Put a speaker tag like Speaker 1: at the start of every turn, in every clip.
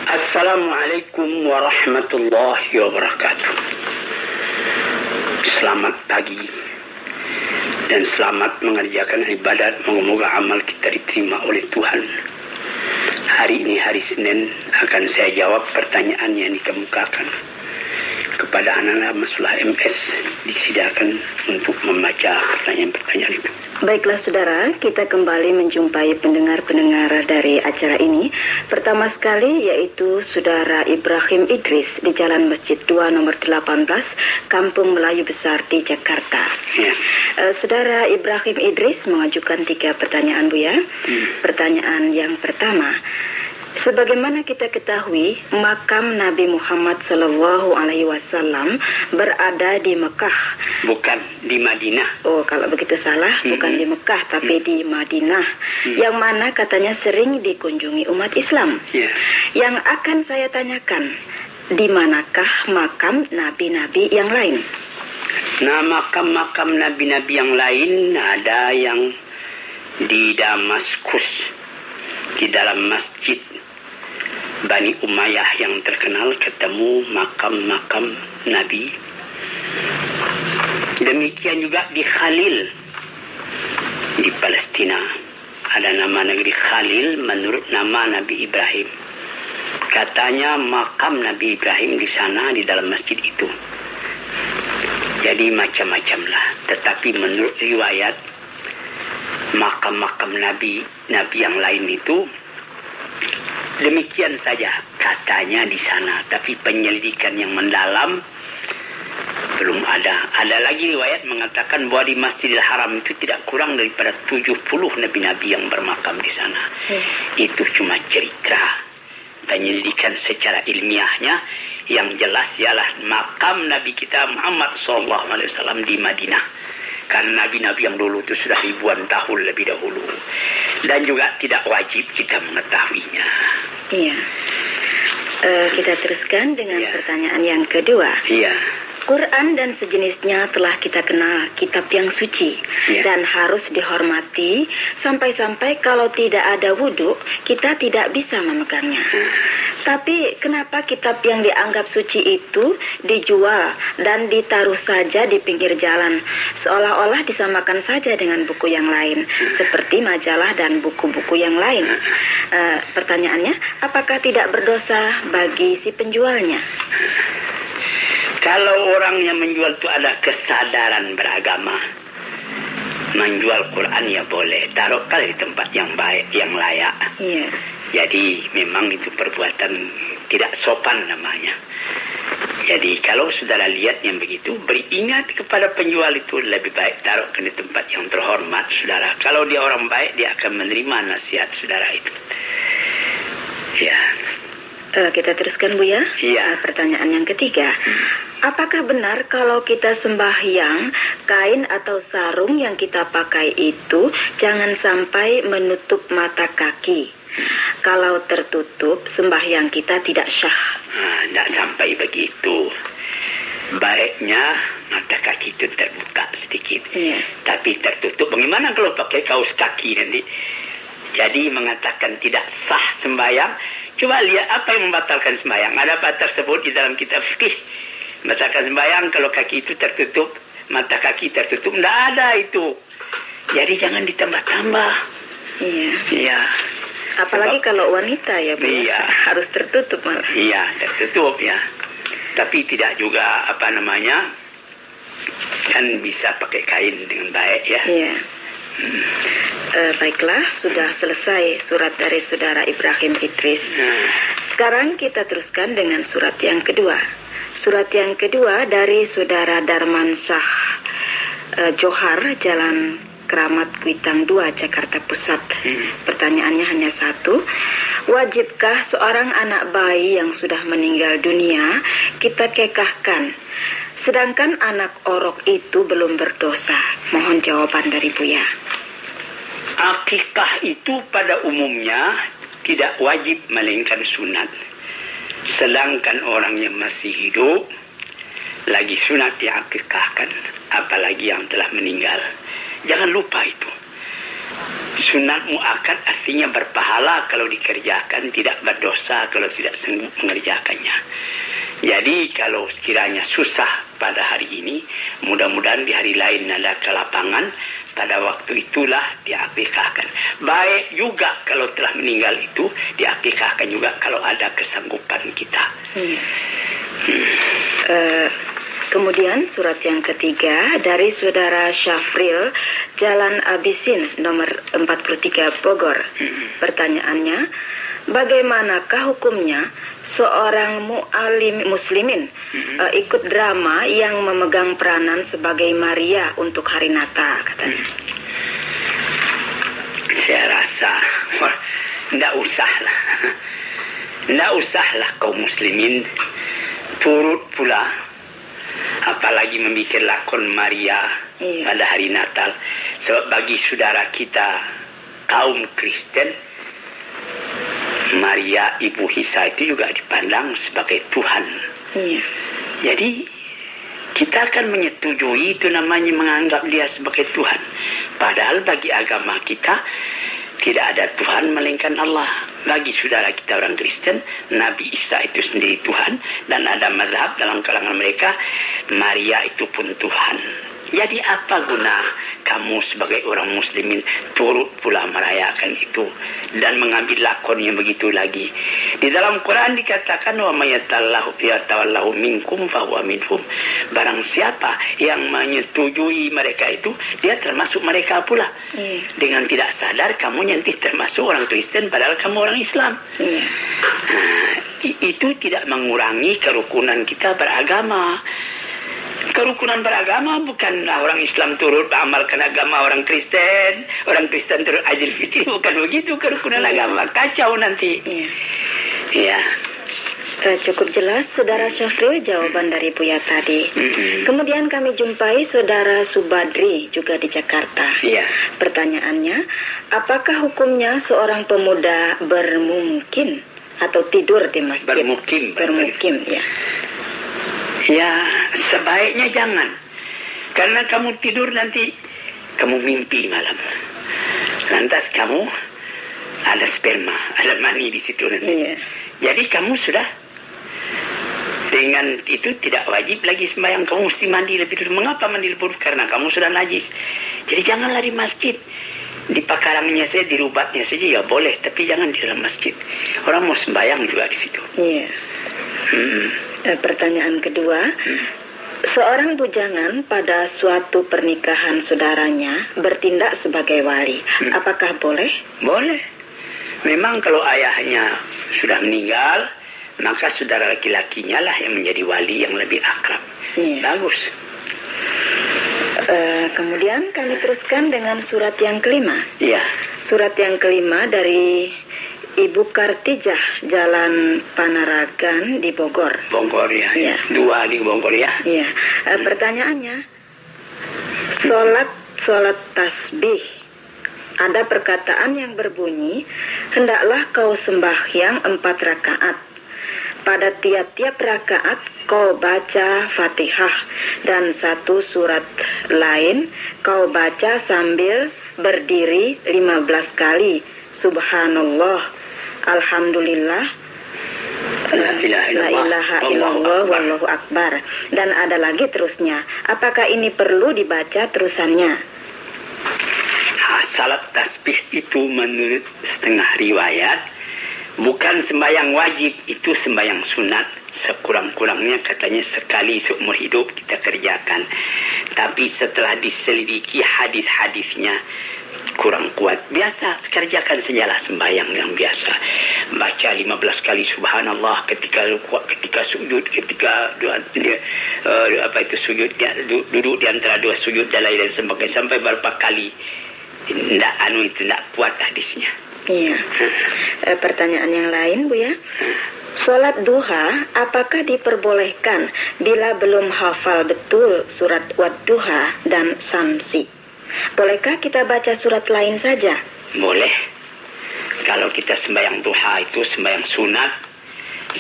Speaker 1: Assalamualaikum warahmatullahi wabarakatuh. Selamat pagi dan selamat mengerjakan ibadat. Moga-moga amal kita diterima oleh Tuhan. Hari ini hari Senin akan saya jawab pertanyaan yang dikemukakan kepada anak-anak Maslah MS. Disidakan untuk membaca pertanyaan-pertanyaan itu.
Speaker 2: Baiklah saudara, kita kembali menjumpai pendengar-pendengar dari acara ini. Pertama sekali yaitu saudara Ibrahim Idris di Jalan Masjid 2 nomor 18, Kampung Melayu Besar di Jakarta.
Speaker 1: Ya.
Speaker 2: Saudara Ibrahim Idris mengajukan 3 pertanyaan, Bu ya. Pertanyaan yang pertama, sebagaimana kita ketahui, makam Nabi Muhammad SAW berada di Mekah.
Speaker 1: Bukan di Madinah.
Speaker 2: Oh, kalau begitu salah, bukan di Mekah, tapi di Madinah, yang mana katanya sering dikunjungi umat Islam.
Speaker 1: Ya.
Speaker 2: Yang akan saya tanyakan, di manakah makam nabi-nabi yang lain?
Speaker 1: Nah, makam-makam nabi-nabi yang lain ada yang di Damaskus, di dalam masjid Bani Umayyah yang terkenal, ketemu makam-makam Nabi. Demikian juga di Khalil, di Palestina. Ada nama negeri Khalil menurut nama Nabi Ibrahim. Katanya makam Nabi Ibrahim di sana, di dalam masjid itu. Jadi macam-macam lah. Tetapi menurut riwayat, makam-makam Nabi yang lain itu demikian saja katanya di sana, tapi penyelidikan yang mendalam belum ada. Ada lagi riwayat mengatakan bahwa di Masjidil Haram itu tidak kurang daripada 70 nabi-nabi yang bermakam di sana. Itu cuma cerita. Penyelidikan secara ilmiahnya yang jelas ialah makam Nabi kita Muhammad SAW di Madinah. Karena nabi-nabi yang dulu itu sudah ribuan tahun lebih dahulu. Dan juga tidak wajib kita mengetahuinya.
Speaker 2: Iya. Kita teruskan dengan pertanyaan yang kedua.
Speaker 1: Iya.
Speaker 2: Quran dan sejenisnya telah kita kenal kitab yang suci dan harus dihormati, sampai-sampai kalau tidak ada wudhu kita tidak bisa memegangnya. Tapi kenapa kitab yang dianggap suci itu dijual dan ditaruh saja di pinggir jalan, seolah-olah disamakan saja dengan buku yang lain, seperti majalah dan buku-buku yang lain? Pertanyaannya, apakah tidak berdosa bagi si penjualnya?
Speaker 1: Kalau orang yang menjual itu ada kesadaran beragama, menjual Quran ya boleh, taruh kali di tempat yang baik, yang layak.
Speaker 2: Iya.
Speaker 1: Jadi memang itu perbuatan tidak sopan namanya. Jadi kalau saudara lihat yang begitu, beri ingat kepada penjual itu, lebih baik taruh di tempat yang terhormat, saudara. Kalau dia orang baik, dia akan menerima nasihat saudara itu. Ya.
Speaker 2: Kita teruskan, Bu ya.
Speaker 1: Iya.
Speaker 2: Pertanyaan yang ketiga. Apakah benar kalau kita sembahyang, kain atau sarung yang kita pakai itu jangan sampai menutup mata kaki? Kalau tertutup, sembahyang kita tidak syah.
Speaker 1: Tidak sampai begitu. Baiknya mata kaki itu terbuka sedikit.
Speaker 2: Iya.
Speaker 1: Tapi tertutup. Bagaimana kalau pakai kaos kaki nanti? Jadi mengatakan tidak sah sembahyang. Coba lihat apa yang membatalkan sembahyang. Ada apa tersebut di dalam kitab fikih? Membatalkan sembahyang kalau kaki itu tertutup, mata kaki tertutup. Tidak ada itu. Jadi jangan ditambah-tambah.
Speaker 2: Iya.
Speaker 1: Iya.
Speaker 2: Apalagi kalau wanita ya, Bu.
Speaker 1: Iya.
Speaker 2: Harus tertutup malah.
Speaker 1: Iya, tertutup ya. Tapi tidak juga kan bisa pakai kain dengan baik ya.
Speaker 2: Iya. Baiklah, sudah selesai surat dari saudara Ibrahim Idris. Sekarang kita teruskan dengan surat yang kedua. Surat yang kedua dari saudara Darman Syah Johar, Jalan Keramat Kuitang 2, Jakarta Pusat. Pertanyaannya hanya satu. Wajibkah seorang anak bayi yang sudah meninggal dunia kita kekahkan, sedangkan anak orok itu belum berdosa? Mohon jawaban dari Buya.
Speaker 1: Akikah itu pada umumnya tidak wajib melainkan sunat. Sedangkan orang yang masih hidup lagi sunat diakikahkan, apalagi yang telah meninggal. Jangan lupa itu. Sunat muakkad artinya berpahala kalau dikerjakan, tidak berdosa kalau tidak sanggup mengerjakannya. Jadi kalau sekiranya susah pada hari ini, mudah-mudahan di hari lain ada kelapangan, pada waktu itulah diakikahkan. Baik juga kalau telah meninggal itu, diakikahkan juga kalau ada kesanggupan kita.
Speaker 2: Kemudian surat yang ketiga dari Saudara Syafril, Jalan Abisin, nomor 43, Bogor. Pertanyaannya, bagaimanakah hukumnya seorang mu'alim muslimin ikut drama yang memegang peranan sebagai Maria untuk hari Natal, katanya?
Speaker 1: Saya rasa tidak usahlah. Tidak usahlah kaum muslimin turut pula, apalagi membuat lakon Maria pada hari Natal. Sebab bagi saudara kita kaum Kristen, Maria Ibu Isa itu juga dipandang sebagai Tuhan. Jadi kita akan menyetujui itu, namanya menganggap dia sebagai Tuhan. Padahal bagi agama kita tidak ada Tuhan melainkan Allah. Bagi saudara kita orang Kristen, Nabi Isa itu sendiri Tuhan, dan ada mazhab dalam kalangan mereka Maria itu pun Tuhan. Jadi apa guna kamu sebagai orang muslimin turut pula merayakan itu dan mengambil lakon yang begitu lagi? Di dalam Quran dikatakan, wa may yatawallahu minkum fahuwa minhum. Barang siapa yang menyetujui mereka itu, dia termasuk mereka pula. Dengan tidak sadar kamu nanti termasuk orang Kristen padahal kamu orang Islam. Itu tidak mengurangi kerukunan kita beragama. Kerukunan beragama bukanlah orang Islam turut beramalkan agama orang Kristen turut Aidil Fitri, bukan begitu kerukunan agama. Kacau nanti. Ya.
Speaker 2: Cukup jelas, Saudara Syafril, jawaban dari Buya tadi. Kemudian kami jumpai Saudara Subadri, juga di Jakarta. Pertanyaannya, apakah hukumnya seorang pemuda bermukim atau tidur di masjid? Bermukim, ya.
Speaker 1: Ya, sebaiknya jangan. Karena kamu tidur nanti, kamu mimpi malam. Lantas kamu ada sperma, ada mani di situ nanti. Jadi kamu sudah, dengan itu tidak wajib lagi sembahyang. Kamu mesti mandi lebih dulu. Mengapa mandi lebih dulu? Karena kamu sudah najis. Jadi janganlah di masjid. Di pakarangnya saja, di rubatnya saja ya boleh, tapi jangan di dalam masjid. Orang mau sembahyang juga di situ.
Speaker 2: Pertanyaan kedua, seorang bujangan pada suatu pernikahan saudaranya bertindak sebagai wali, apakah boleh?
Speaker 1: Boleh. Memang kalau ayahnya sudah meninggal, maka saudara laki-lakinya lah yang menjadi wali yang lebih akrab. Bagus.
Speaker 2: Kemudian kami teruskan dengan surat yang kelima. Surat yang kelima dari Ibu Kartijah, Jalan Panaragan di Bogor.
Speaker 1: Bogor, ya. Dua di Bogor, ya.
Speaker 2: Pertanyaannya, Sholat tasbih. Ada perkataan yang berbunyi, hendaklah kau sembahyang 4 rakaat. Pada tiap-tiap rakaat kau baca Fatihah, dan satu surat lain kau baca sambil berdiri 15 kali. Subhanallah, Alhamdulillah, La ilaha illallah, wallahu akbar. Dan ada lagi terusnya. Apakah ini perlu dibaca terusannya?
Speaker 1: Salat tasbih itu menurut setengah riwayat bukan sembahyang wajib, itu sembahyang sunat. Sekurang-kurangnya katanya sekali seumur hidup kita kerjakan. Tapi setelah diselidiki hadis-hadisnya kurang kuat. Biasa, kerjakan sajalah sembahyang yang biasa. Baca 15 kali subhanallah ketika sujud, ketika sujud, duduk di antara dua sujud dan lain sebagainya, sampai berapa kali. Tidak kuat hadisnya.
Speaker 2: Pertanyaan yang lain, Bu, ya. Sholat duha, apakah diperbolehkan bila belum hafal betul surat Wadduha dan Samsi? Bolehkah kita baca surat lain saja?
Speaker 1: Boleh. Kalau kita sembahyang duha itu sembahyang sunat,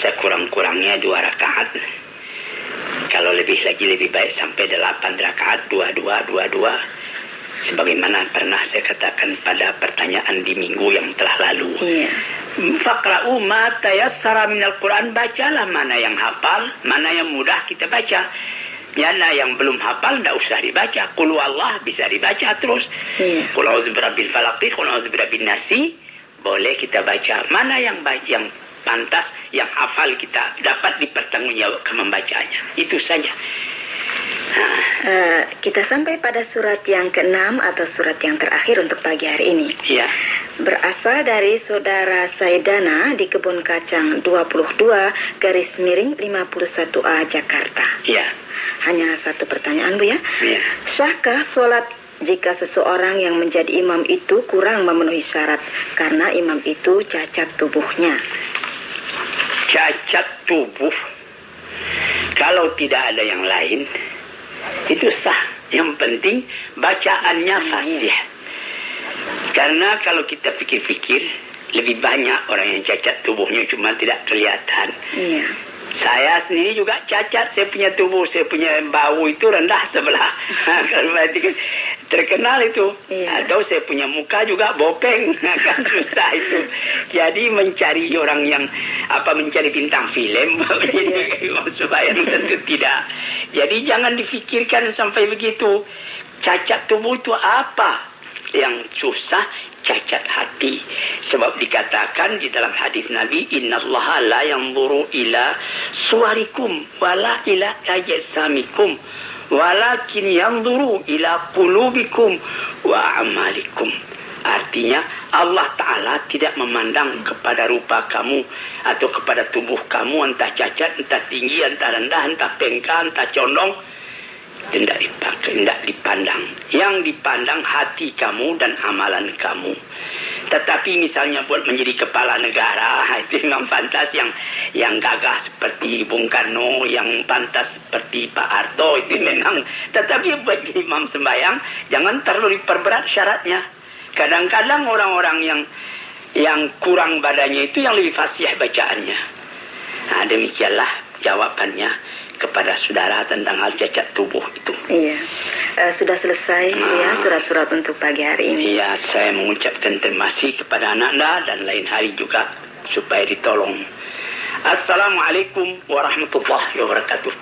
Speaker 1: sekurang-kurangnya 2 rakaat. Kalau lebih lagi lebih baik sampai 8 rakaat, 22. Sebagaimana pernah saya katakan pada pertanyaan di minggu yang telah lalu.
Speaker 2: Iya.
Speaker 1: Faqra'u ma tayassara minal Quran, bacalah mana yang hafal, mana yang mudah kita baca. Mana yang belum hafal tidak usah dibaca. Qul huwallah bisa dibaca terus.
Speaker 2: Iya.
Speaker 1: Qul a'udzu birabbil falaq, qul a'udzu birabbin nas, boleh kita baca. Mana yang pantas, yang hafal kita dapat dipertanggungjawabkan membacanya. Itu saja.
Speaker 2: Kita sampai pada surat yang ke-6 atau surat yang terakhir untuk pagi hari ini.
Speaker 1: Ya.
Speaker 2: Berasal dari saudara Saidana di Kebun Kacang 22-51A Jakarta.
Speaker 1: Ya.
Speaker 2: Hanya satu pertanyaan, Bu ya.
Speaker 1: Ya.
Speaker 2: Sahkah sholat jika seseorang yang menjadi imam itu kurang memenuhi syarat karena imam itu cacat tubuhnya?
Speaker 1: Cacat tubuh, kalau tidak ada yang lain, itu sah. Yang penting bacaannya fasih. Karena kalau kita pikir-pikir, lebih banyak orang yang cacat tubuhnya cuma tidak kelihatan.
Speaker 2: Iya.
Speaker 1: Saya sendiri juga cacat, saya punya tubuh, saya punya bau itu rendah sebelah. Kalau berarti kan terkenal itu.
Speaker 2: Iya.
Speaker 1: Atau saya punya muka juga bopeng, kan susah itu. Jadi mencari orang yang mencari bintang film, jadi supaya tentu tidak. Jadi jangan difikirkan sampai begitu. Cacat tubuh itu apa? Yang susah cacat hati. Sebab dikatakan di dalam hadis Nabi, innallaha la yanzuru ila suwarikum wala ila ajsamikum walakin yanzuru ila qulubikum wa amalikum. Artinya Allah Ta'ala tidak memandang kepada rupa kamu atau kepada tubuh kamu, entah cacat, entah tinggi, entah rendah, entah pengkang, entah condong. Tidak dipandang. Yang dipandang hati kamu dan amalan kamu. Tetapi misalnya buat menjadi kepala negara, itu memang pantas yang gagah seperti Bung Karno, yang pantas seperti Pak Harto, itu memang. Tetapi buat imam sembahyang, jangan terlalu diperberat syaratnya. Kadang-kadang orang-orang yang kurang badannya itu yang lebih fasih bacaannya. Nah, demikianlah jawabannya kepada saudara tentang hal cacat tubuh itu.
Speaker 2: Iya. Sudah selesai ya surat-surat untuk pagi hari ini.
Speaker 1: Iya, saya mengucapkan terima kasih kepada anak-anak dan lain hari juga supaya ditolong. Assalamualaikum warahmatullahi wabarakatuh.